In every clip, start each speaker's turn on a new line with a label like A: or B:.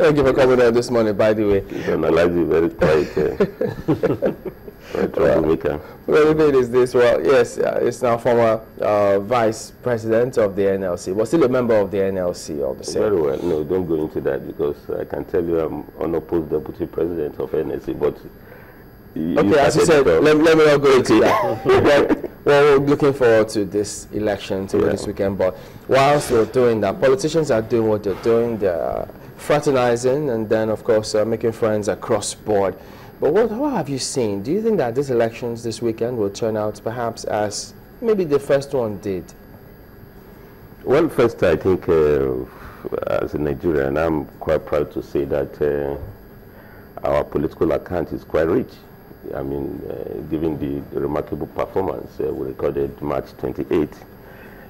A: Thank you for coming on this morning, by the way.
B: You analyze it very quiet.
A: Well, the is this. Well, yes, it's now former Vice President of the NLC. Was still a member of the NLC, all the same.
B: Very well. No, don't go into that because I can tell you I'm unopposed Deputy President of NLC, but...
A: Okay, as you said, let me not go into that. Well, we're looking forward to this election, to this weekend, but whilst we're doing that, politicians are doing what they're doing. They're fraternizing and then, of course, making friends across board. But what have you seen? Do you think that these elections this weekend will turn out perhaps as maybe the first one did?
B: Well, first, I think as a Nigerian, I'm quite proud to say that our political account is quite rich. I mean, given the remarkable performance we recorded March 28th.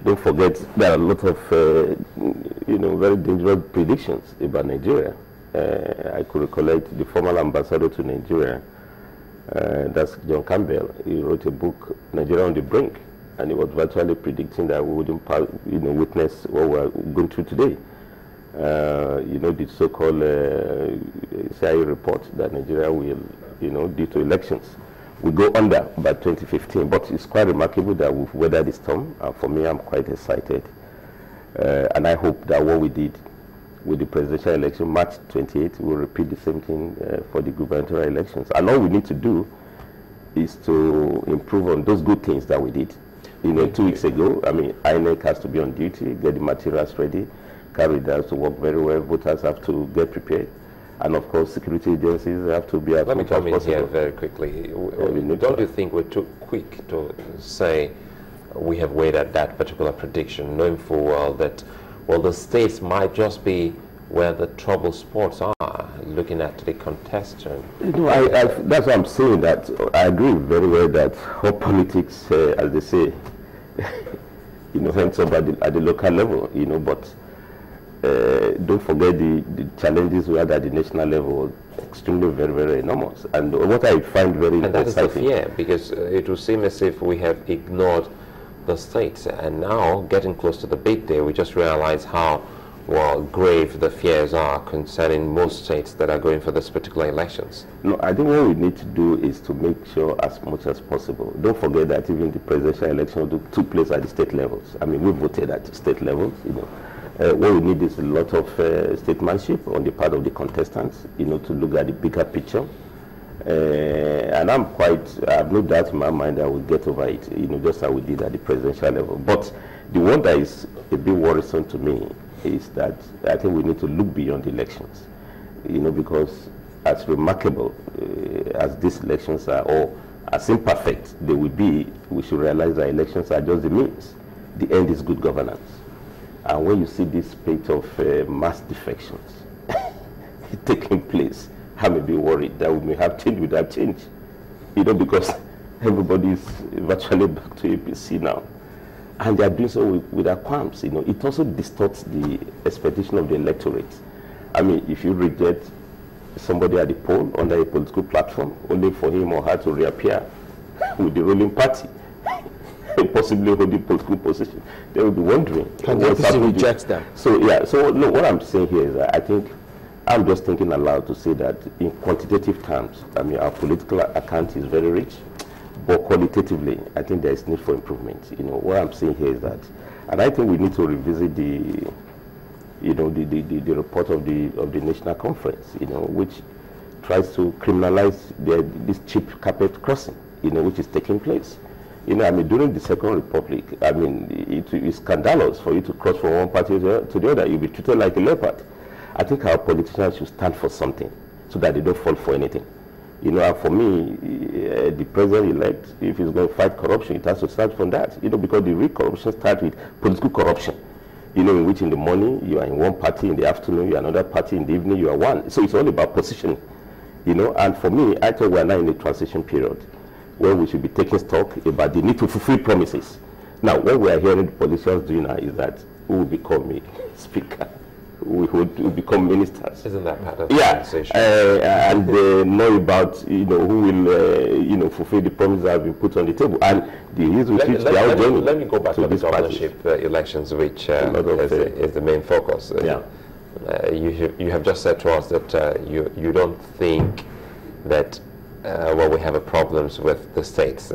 B: Don't forget there are a lot of, very dangerous predictions about Nigeria. I could recollect the former ambassador to Nigeria, that's John Campbell. He wrote a book, Nigeria on the Brink, and he was virtually predicting that we wouldn't witness what we're going through today. The so-called CIA report that Nigeria will, due to elections, we go under by 2015. But it's quite remarkable that we've weathered this storm. For me, I'm quite excited. And I hope that what we did with the presidential election, March 28th, we'll repeat the same thing for the gubernatorial elections. And all we need to do is to improve on those good things that we did. 2 weeks ago, I mean, INEC has to be on duty, get the materials ready, carry that to work very well. Voters have to get prepared. And of course, security agencies have to be as
C: Let me come in here very quickly. Don't you think we're too quick to say we have weighed that particular prediction, knowing full well that, well, the states might just be where the trouble spots are, looking at the contestant?
B: That's what I'm saying, that I agree very well that all politics, as they say, ends up at the local level, but don't forget the challenges we had at the national level, extremely very, very enormous. And what I find very exciting...
C: And that is the fear, because it will seem as if we have ignored the states. And now, getting close to the big day, we just realize how, well, grave the fears are concerning most states that are going for this particular elections.
B: No, I think what we need to do is to make sure as much as possible. Don't forget that even the presidential election took place at the state levels. I mean, we voted at state levels, what we need is a lot of statesmanship on the part of the contestants, to look at the bigger picture. And I have no doubt in my mind that we'll get over it, just as we did at the presidential level. But the one that is a bit worrisome to me is that I think we need to look beyond the elections, because as remarkable as these elections are, or as imperfect they will be, we should realize that elections are just the means. The end is good governance. And when you see this spate of mass defections taking place, I may be worried that we may have change without change, because everybody is virtually back to APC now. And they are doing so without qualms. It also distorts the expectation of the electorate. I mean, if you reject somebody at the poll under a political platform, only for him or her to reappear with the ruling party, possibly holding political position, they will be wondering.
A: And the opposition rejects them.
B: So no, what I'm saying here is that I think I'm just thinking aloud to say that in quantitative terms, I mean, our political account is very rich, but qualitatively, I think there is need for improvement. What I'm saying here is that, and I think we need to revisit the report of the National Conference, which tries to criminalize this cheap carpet crossing, which is taking place. I mean, during the Second Republic, I mean, it is scandalous for you to cross from one party to the other. You'll be treated like a leopard. I think our politicians should stand for something so that they don't fall for anything. And for me, the president-elect, if he's going to fight corruption, it has to start from that. Because the real corruption starts with political corruption. In which in the morning you are in one party, in the afternoon you are another party, in the evening you are one. So it's all about positioning. And for me, I thought we are now in a transition period where we should be taking stock about the need to fulfill promises. Now, what we are hearing the politicians doing now is that we will become a speaker, we would become ministers.
C: Isn't that part of the conversation?
B: And know about who will fulfill the promises that have been put on the table. And the reason
C: let me go back to the governorship elections, which is the main focus. you have just said to us that you don't think that well, we have problems with the states.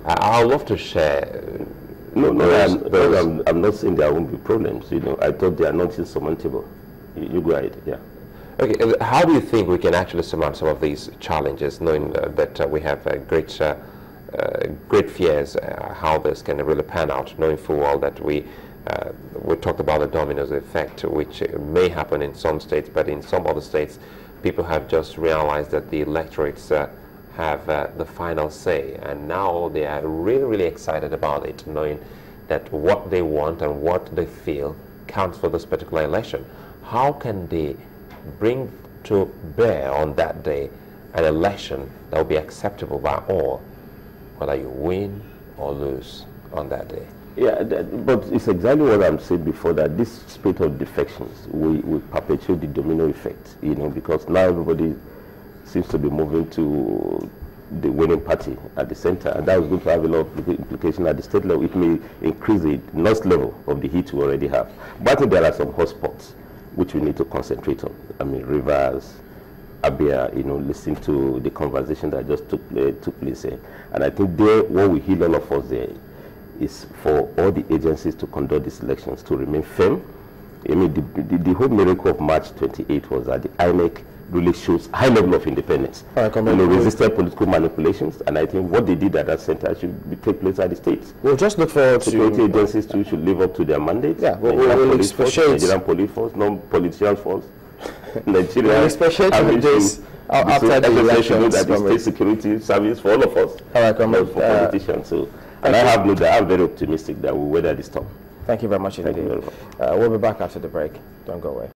C: I'd love to share.
B: No, I'm not saying there won't be problems. You know, I thought they are not insurmountable. You go ahead, yeah.
C: Okay, how do you think we can actually surmount some of these challenges, knowing that we have great fears how this can really pan out, knowing full well that we talked about the dominoes effect, which may happen in some states, but in some other states, people have just realized that the electorates have the final say, and now they are really, really excited about it, knowing that what they want and what they feel counts for this particular election. How can they bring to bear on that day an election that will be acceptable by all, whether you win or lose on that day?
B: Yeah, but it's exactly what I'm saying before, that this spate of defections will perpetuate the domino effect, you know, because now everybody seems to be moving to the winning party at the center, and that is going to have a lot of implications at the state level. It may increase the noise level of the heat we already have. But I think there are some hotspots which we need to concentrate on. I mean, Rivers, Abia, you know, listening to the conversation that just took place here. And I think there, what we hear all of us there is for all the agencies to conduct these elections to remain firm. I mean, the whole miracle of March 28 was that the INEC really shows high level of independence. And they resisted political manipulations, and I think what they did at that center should take place at the states.
A: We'll just look forward to...
B: Security agencies too should live up to their mandates. Yeah, we'll expatiate. Nigerian police force, non-political force. Nigerian... We'll
A: expatiate this after the elections.
B: That the state security service for all of us.
A: All right,
B: not for politicians. So, and I have no doubt, I'm very optimistic that we'll weather this storm.
A: Thank you very much indeed. We'll be back after the break. Don't go away.